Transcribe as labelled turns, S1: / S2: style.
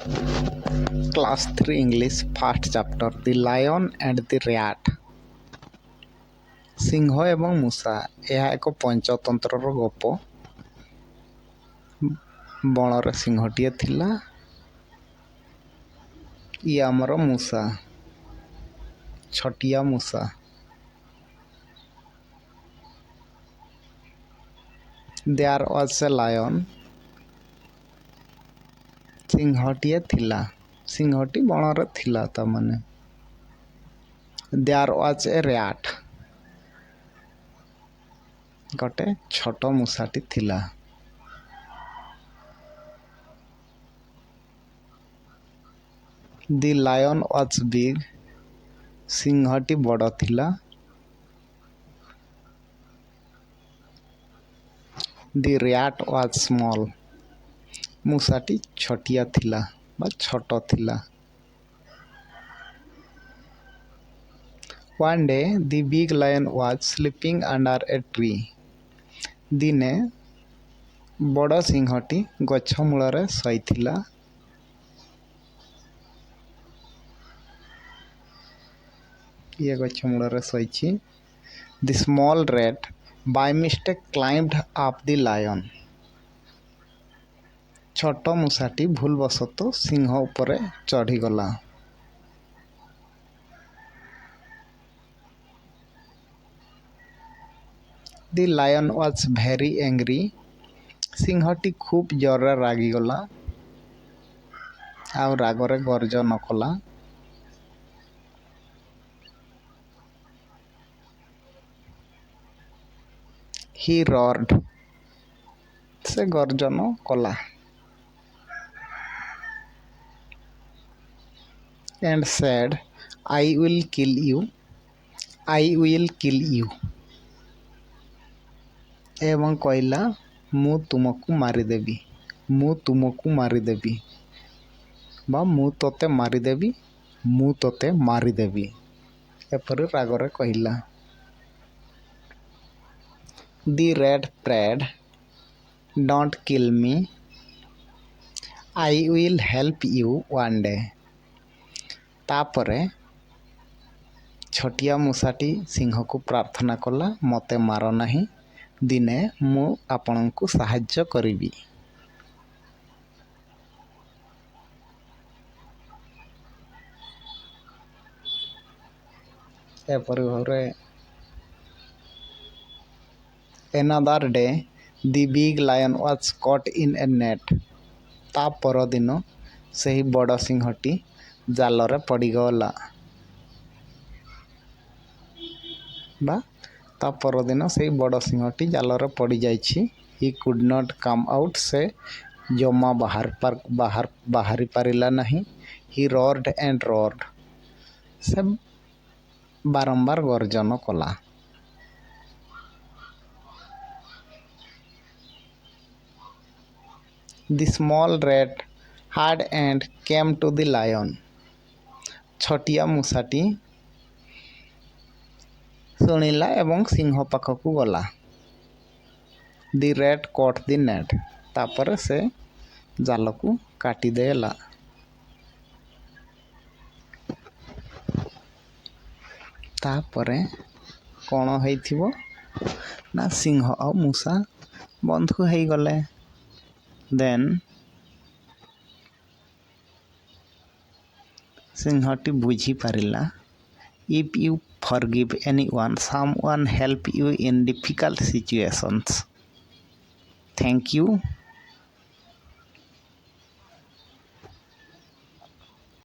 S1: Class 3 English First Chapter The Lion and the Rat ସିଂହ ଏବଂ ମୂଷା ଏହା ଏକ ପଞ୍ଚତନ୍ତ୍ରର ଗପ। ବଣରେ ସିଂହଟିଏ ଥିଲା। ଇଏ ଆମର ମୂଷା, ଛୋଟିଆ ମୂଷା। There was a lion ସିଂହଟିଏ ଥିଲା। ସିଂହଟି ବଣରେ ଥିଲା ତାମାନେ। There was a rat ଗୋଟେ ଛୋଟ ମୂଷାଟି ଥିଲା। The lion was big ସିଂହଟି ବଡ଼ ଥିଲା। The rat was small ମୂଷାଟି ଛୋଟିଆ ଥିଲା ବା ଛୋଟ ଥିଲା। One day the big lion was sleeping under a tree ଦିନେ ବଡ଼ ସିଂହଟି ଗଛ ମୂଳରେ ଶୋଇଥିଲା। ଇଏ ଗଛ ମୂଳରେ ଶୋଇଛି। The small rat by mistake climbed up the lion ଛୋଟ ମୂଷାଟି ଭୁଲବଶତଃ ସିଂହ ଉପରେ ଚଢ଼ିଗଲା। The lion was very angry ସିଂହଟି ଖୁବ୍ ଜୋରରେ ରାଗିଗଲା ଆଉ ରାଗରେ ଗର୍ଜନ କଲା। He roared ସେ ଗର୍ଜନ କଲା। And said, I will kill you ଏବଂ କହିଲା ମୁଁ ତୁମକୁ ମାରିଦେବି ବା ମୁଁ ତୋତେ ମାରିଦେବି ଏପରି ରାଗରେ କହିଲା। The rat prayed, Don't kill me, I will help you one day ତାପରେ ଛୋଟିଆ ମୂଷାଟି ସିଂହକୁ ପ୍ରାର୍ଥନା କଲା, ମୋତେ ମାର ନାହିଁ, ଦିନେ ମୁଁ ଆପଣଙ୍କୁ ସାହାଯ୍ୟ କରିବି। ଏପରି ଭାବରେ Another day the big lion was caught in a net ତା ପରଦିନ ସେହି ବଡ଼ ସିଂହଟି ଜାଲରେ ପଡ଼ିଗଲା ବା ତା ପରଦିନ ସେହି ବଡ଼ ସିଂହଟି ଜାଲରେ ପଡ଼ିଯାଇଛି। He could not come out ସେ ଜମା ବାହାରି ପାରିଲା ନାହିଁ। He roared and roared ସେ ବାରମ୍ବାର ଗର୍ଜନ କଲା। The small rat heard and came to the lion ଛୋଟିଆ ମୂଷାଟି ଶୁଣିଲା ଏବଂ ସିଂହ ପାଖକୁ ଗଲା। The rat caught the net ତାପରେ ସେ ଜାଲକୁ କାଟିଦେଲା। ତାପରେ କ'ଣ ହେଇଥିବ ନା ସିଂହ ଆଉ ମୂଷା ବନ୍ଧୁ ହେଇଗଲେ। Then ସିଂହଟି ବୁଝିପାରିଲା If you forgive anyone, someone help you in difficult situations. Thank you.